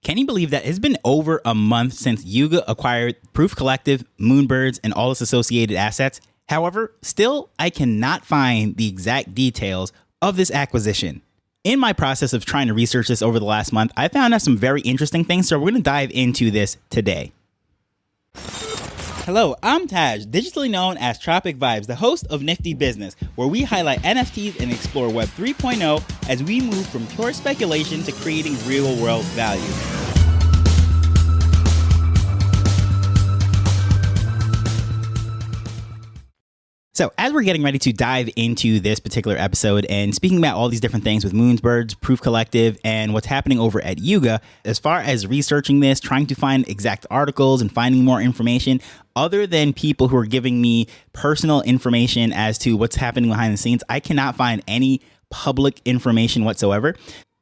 Can you believe that it's been over a month since Yuga acquired Proof Collective, Moonbirds, and all its associated assets? However, still, I cannot find the exact details of this acquisition. In my process of trying to research this over the last month, I found out some very interesting things, so we're going to dive into this today. Hello, I'm Taj, digitally known as Tropic Vibes, the host of Nifty Business, where we highlight NFTs and explore Web 3.0 as we move from pure speculation to creating real-world value. So as we're getting ready to dive into this particular episode and speaking about all these different things with Moonbirds, Proof Collective, and what's happening over at Yuga, as far as researching this, trying to find exact articles and finding more information, other than people who are giving me personal information as to what's happening behind the scenes, I cannot find any public information whatsoever.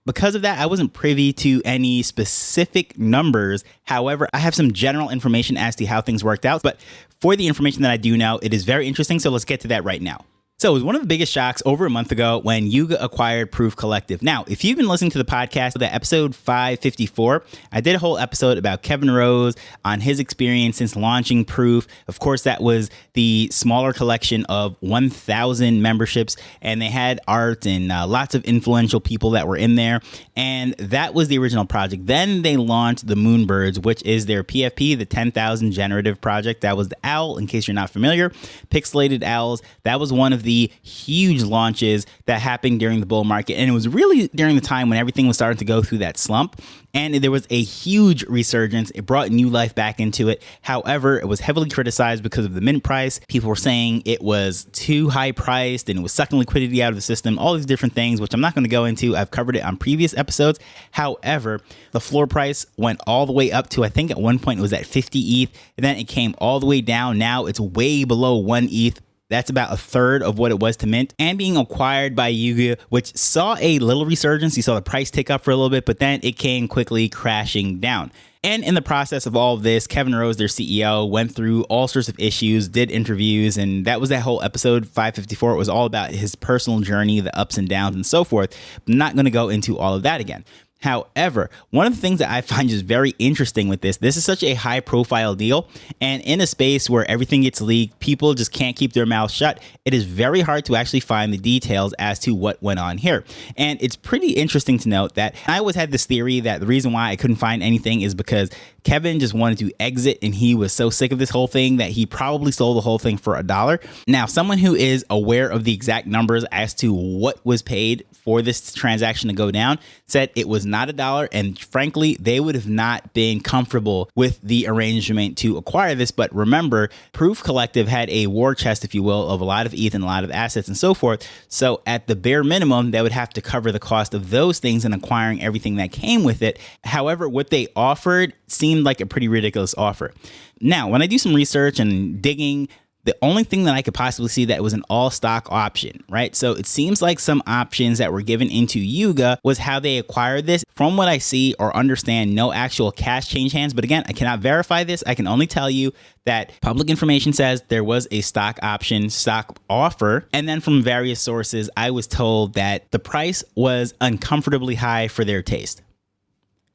Because of that, I wasn't privy to any specific numbers. However, I have some general information as to how things worked out. But for the information that I do know, it is very interesting. So let's get to that right now. So it was one of the biggest shocks over a month ago when Yuga acquired Proof Collective. Now, if you've been listening to the podcast, the episode 554, I did a whole episode about Kevin Rose on his experience since launching Proof. Of course, that was the smaller collection of 1,000 memberships, and they had art and lots of influential people that were in there. And that was the original project. Then they launched the Moonbirds, which is their PFP, the 10,000 generative project. That was the owl, in case you're not familiar. Pixelated owls. That was one of the huge launches that happened during the bull market. And it was really during the time when everything was starting to go through that slump. And there was a huge resurgence. It brought new life back into it. However, it was heavily criticized because of the mint price. People were saying it was too high priced and it was sucking liquidity out of the system, all these different things, which I'm not going to go into. I've covered it on previous episodes. However, the floor price went all the way up to, I think at one point it was at 50 ETH. And then it came all the way down. Now it's way below 1 ETH. That's about a third of what it was to mint, and being acquired by Yuga, which saw a little resurgence. You saw the price tick up for a little bit, but then it came quickly crashing down. And in the process of all of this, Kevin Rose, their CEO, went through all sorts of issues, did interviews, and that was that whole episode 554. It was all about his personal journey, the ups and downs and so forth. I'm not going to go into all of that again. However, one of the things that I find just very interesting with this is such a high profile deal, and in a space where everything gets leaked, people just can't keep their mouths shut. It is very hard to actually find the details as to what went on here. And it's pretty interesting to note that I always had this theory that the reason why I couldn't find anything is because Kevin just wanted to exit and he was so sick of this whole thing that he probably sold the whole thing for $1. Now, someone who is aware of the exact numbers as to what was paid for this transaction to go down said it was not $1, and frankly, they would have not been comfortable with the arrangement to acquire this. But remember, Proof Collective had a war chest, if you will, of a lot of ETH and a lot of assets and so forth. So at the bare minimum, they would have to cover the cost of those things and acquiring everything that came with it. However, what they offered seemed like a pretty ridiculous offer. Now, when I do some research and digging, the only thing that I could possibly see that was an all stock option, right? So it seems like some options that were given into Yuga was how they acquired this. From what I see or understand, no actual cash changed hands. But again, I cannot verify this. I can only tell you that public information says there was a stock option, stock offer. And then from various sources, I was told that the price was uncomfortably high for their taste.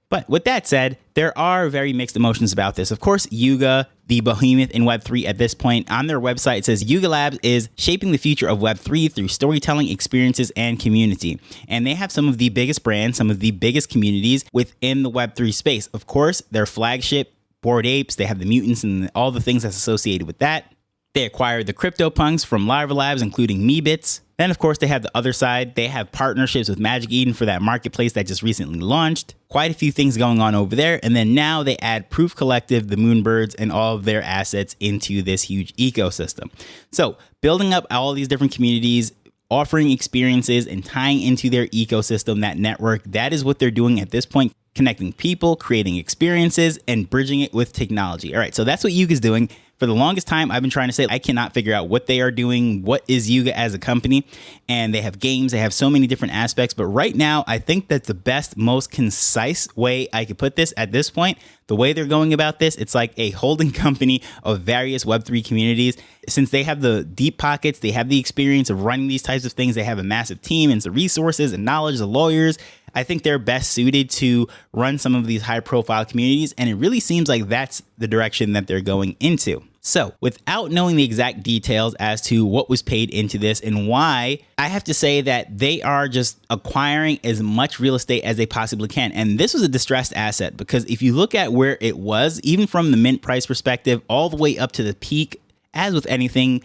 But with that said, there are very mixed emotions about this. Of course, Yuga, the behemoth in Web3 at this point, on their website, it says Yuga Labs is shaping the future of Web3 through storytelling, experiences, and community. And they have some of the biggest brands, some of the biggest communities within the Web3 space. Of course, their flagship, Bored Apes, they have the mutants and all the things that's associated with that. They acquired the CryptoPunks from Larva Labs, including Meebits. Then, of course, they have the other side. They have partnerships with Magic Eden for that marketplace that just recently launched. Quite a few things going on over there. And then now they add Proof Collective, the Moonbirds, and all of their assets into this huge ecosystem. So building up all these different communities, offering experiences and tying into their ecosystem, that network, that is what they're doing at this point. Connecting people, creating experiences, and bridging it with technology. All right, so that's what Yuga is doing. For the longest time, I've been trying to say I cannot figure out what they are doing. What is Yuga as a company? And they have games. They have so many different aspects. But right now, I think that the best, most concise way I could put this at this point, the way they're going about this, it's like a holding company of various Web3 communities. Since they have the deep pockets, they have the experience of running these types of things. They have a massive team and the resources and knowledge, the lawyers. I think they're best suited to run some of these high profile communities, and it really seems like that's the direction that they're going into. So without knowing the exact details as to what was paid into this and why, I have to say that they are just acquiring as much real estate as they possibly can. And this was a distressed asset, because if you look at where it was, even from the mint price perspective, all the way up to the peak, as with anything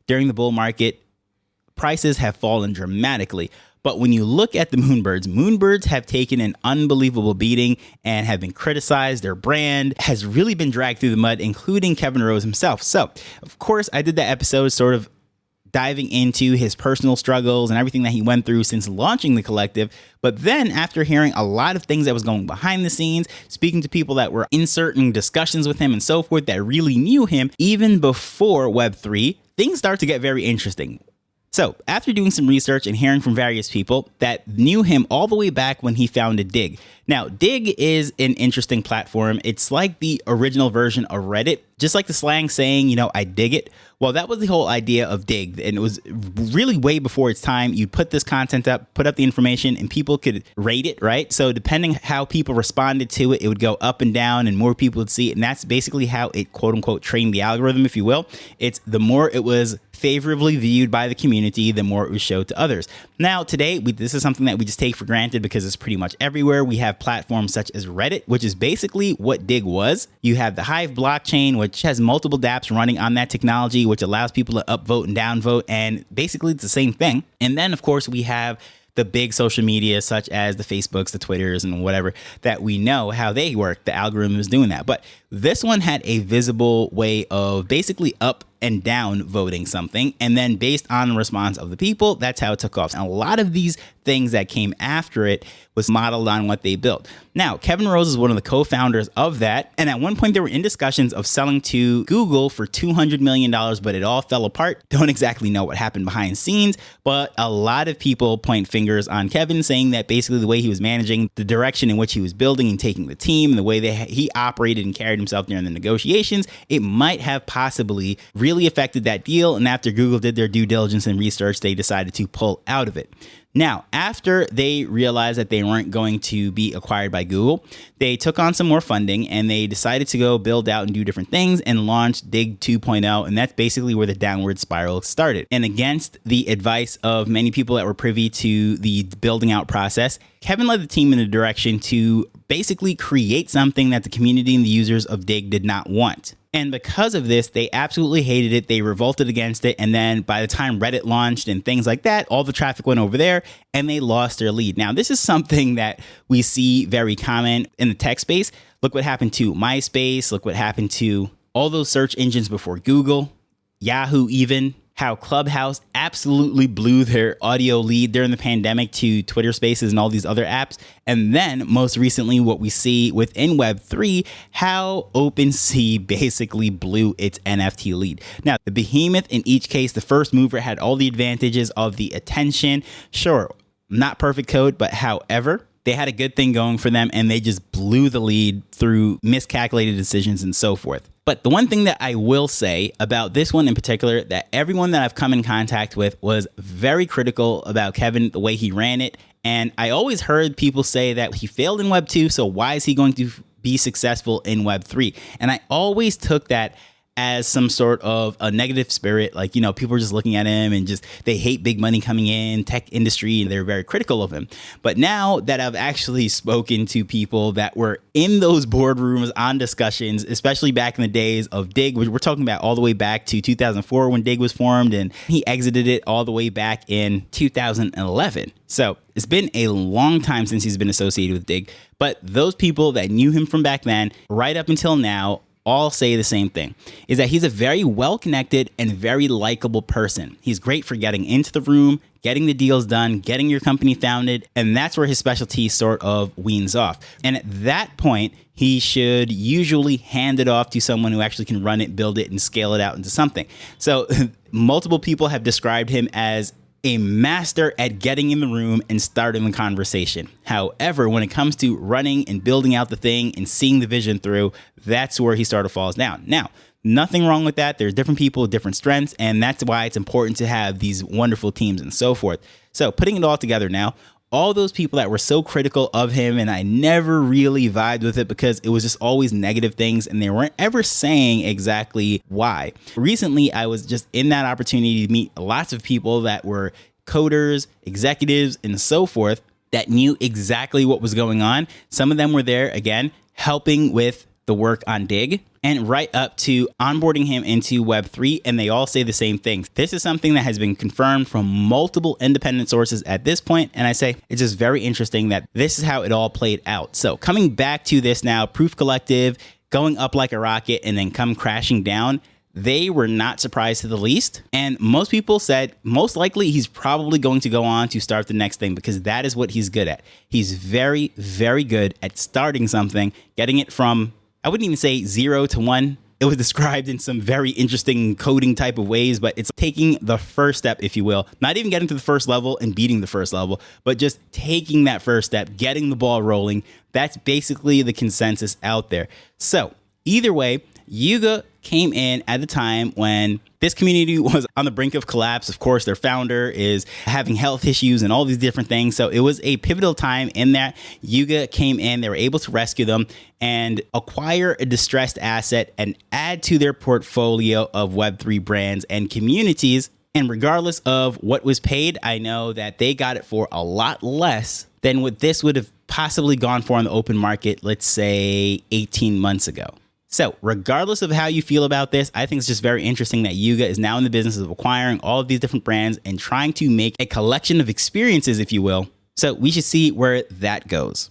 during the bull market, prices have fallen dramatically. But when you look at the Moonbirds have taken an unbelievable beating and have been criticized. Their brand has really been dragged through the mud, including Kevin Rose himself. So, of course, I did that episode sort of diving into his personal struggles and everything that he went through since launching the collective. But then after hearing a lot of things that was going behind the scenes, speaking to people that were in certain discussions with him and so forth that really knew him even before Web3, things start to get very interesting. So after doing some research and hearing from various people that knew him all the way back when he founded Dig. Now, Dig is an interesting platform. It's like the original version of Reddit, just like the slang saying, I dig it. Well, that was the whole idea of Dig, and it was really way before its time. You'd put this content up, put up the information, and people could rate it, right? So depending how people responded to it, it would go up and down, and more people would see it, and that's basically how it, quote unquote, trained the algorithm, if you will. It's the more it was favorably viewed by the community, the more it was showed to others. Now, today, this is something that we just take for granted because it's pretty much everywhere. We have platforms such as Reddit, which is basically what Dig was. You have the Hive blockchain, which has multiple dApps running on that technology, which allows people to upvote and downvote, and basically it's the same thing. And then, of course, we have the big social media such as the Facebooks, the Twitters, and whatever that we know how they work. The algorithm is doing that. But this one had a visible way of basically up and down voting something. And then based on the response of the people, that's how it took off. And a lot of these things that came after it was modeled on what they built. Now, Kevin Rose is one of the co-founders of that. And at one point, they were in discussions of selling to Google for $200 million, but it all fell apart. Don't exactly know what happened behind the scenes, but a lot of people point fingers on Kevin, saying that basically the way he was managing, the direction in which he was building and taking the team, the way that he operated and carried himself during the negotiations, it might have possibly really affected that deal. And after Google did their due diligence and research, they decided to pull out of it. Now, after they realized that they weren't going to be acquired by Google, they took on some more funding and they decided to go build out and do different things and launch Dig 2.0. And that's basically where the downward spiral started. And against the advice of many people that were privy to the building out process, Kevin led the team in a direction to basically create something that the community and the users of Dig did not want. And because of this, they absolutely hated it. They revolted against it. And then by the time Reddit launched and things like that, all the traffic went over there and they lost their lead. Now, this is something that we see very common in the tech space. Look what happened to MySpace. Look what happened to all those search engines before Google, Yahoo even. How Clubhouse absolutely blew their audio lead during the pandemic to Twitter Spaces and all these other apps. And then most recently, what we see within Web3, how OpenSea basically blew its NFT lead. Now, the behemoth in each case, the first mover had all the advantages of the attention. Sure, not perfect code, but however, they had a good thing going for them and they just blew the lead through miscalculated decisions and so forth. But the one thing that I will say about this one in particular, that everyone that I've come in contact with was very critical about Kevin, the way he ran it. And I always heard people say that he failed in Web 2, so why is he going to be successful in Web 3? And I always took that as some sort of a negative spirit. Like, people are just looking at him and just, they hate big money coming in, tech industry, and they're very critical of him. But now that I've actually spoken to people that were in those boardrooms on discussions, especially back in the days of Dig, which we're talking about all the way back to 2004 when Dig was formed, and he exited it all the way back in 2011. So it's been a long time since he's been associated with Dig. But those people that knew him from back then, right up until now, all say the same thing, is that he's a very well-connected and very likable person. He's great for getting into the room, getting the deals done, getting your company founded, and that's where his specialty sort of weans off. And at that point, he should usually hand it off to someone who actually can run it, build it, and scale it out into something. So multiple people have described him as a master at getting in the room and starting the conversation. However, when it comes to running and building out the thing and seeing the vision through, that's where he sort of falls down. Now, nothing wrong with that. There's different people with different strengths, and that's why it's important to have these wonderful teams and so forth. So putting it all together now, all those people that were so critical of him, and I never really vibed with it because it was just always negative things and they weren't ever saying exactly why. Recently, I was just in that opportunity to meet lots of people that were coders, executives, and so forth that knew exactly what was going on. Some of them were there, again, helping with the work on Dig, and right up to onboarding him into Web3, and they all say the same things. This is something that has been confirmed from multiple independent sources at this point, and I say it's just very interesting that this is how it all played out. So coming back to this now, Proof Collective going up like a rocket and then come crashing down, they were not surprised to the least. And most people said most likely he's probably going to go on to start the next thing because that is what he's good at. He's very, very good at starting something, getting it from, I wouldn't even say 0 to 1. It was described in some very interesting coding type of ways, but it's taking the first step, if you will, not even getting to the first level and beating the first level, but just taking that first step, getting the ball rolling. That's basically the consensus out there. So either way, Yuga came in at the time when this community was on the brink of collapse. Of course, their founder is having health issues and all these different things. So it was a pivotal time in that Yuga came in. They were able to rescue them and acquire a distressed asset and add to their portfolio of Web3 brands and communities. And regardless of what was paid, I know that they got it for a lot less than what this would have possibly gone for on the open market, let's say 18 months ago. So regardless of how you feel about this, I think it's just very interesting that Yuga is now in the business of acquiring all of these different brands and trying to make a collection of experiences, if you will. So we should see where that goes.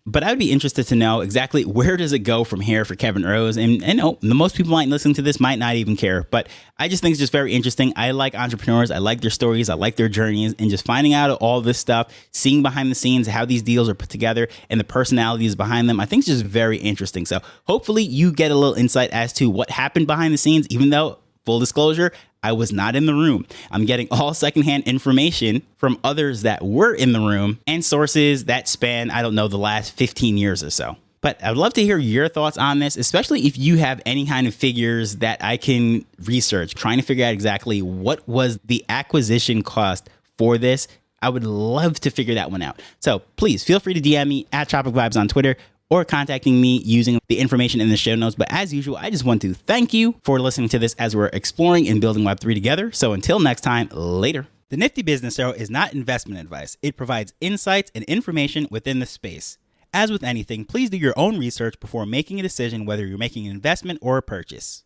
But I would be interested to know exactly where does it go from here for Kevin Rose? And no, the most people might listen to this might not even care, but I just think it's just very interesting. I like entrepreneurs. I like their stories. I like their journeys, and just finding out all this stuff, seeing behind the scenes, how these deals are put together and the personalities behind them. I think it's just very interesting. So hopefully you get a little insight as to what happened behind the scenes, even though, full disclosure, I was not in the room. I'm getting all secondhand information from others that were in the room and sources that span, I don't know, the last 15 years or so. But I would love to hear your thoughts on this, especially if you have any kind of figures that I can research, trying to figure out exactly what was the acquisition cost for this. I would love to figure that one out. So please feel free to DM me at Tropic Vibes on Twitter, or contacting me using the information in the show notes. But as usual, I just want to thank you for listening to this as we're exploring and building Web3 together. So until next time, later. The Nifty Business Arrow is not investment advice. It provides insights and information within the space. As with anything, please do your own research before making a decision whether you're making an investment or a purchase.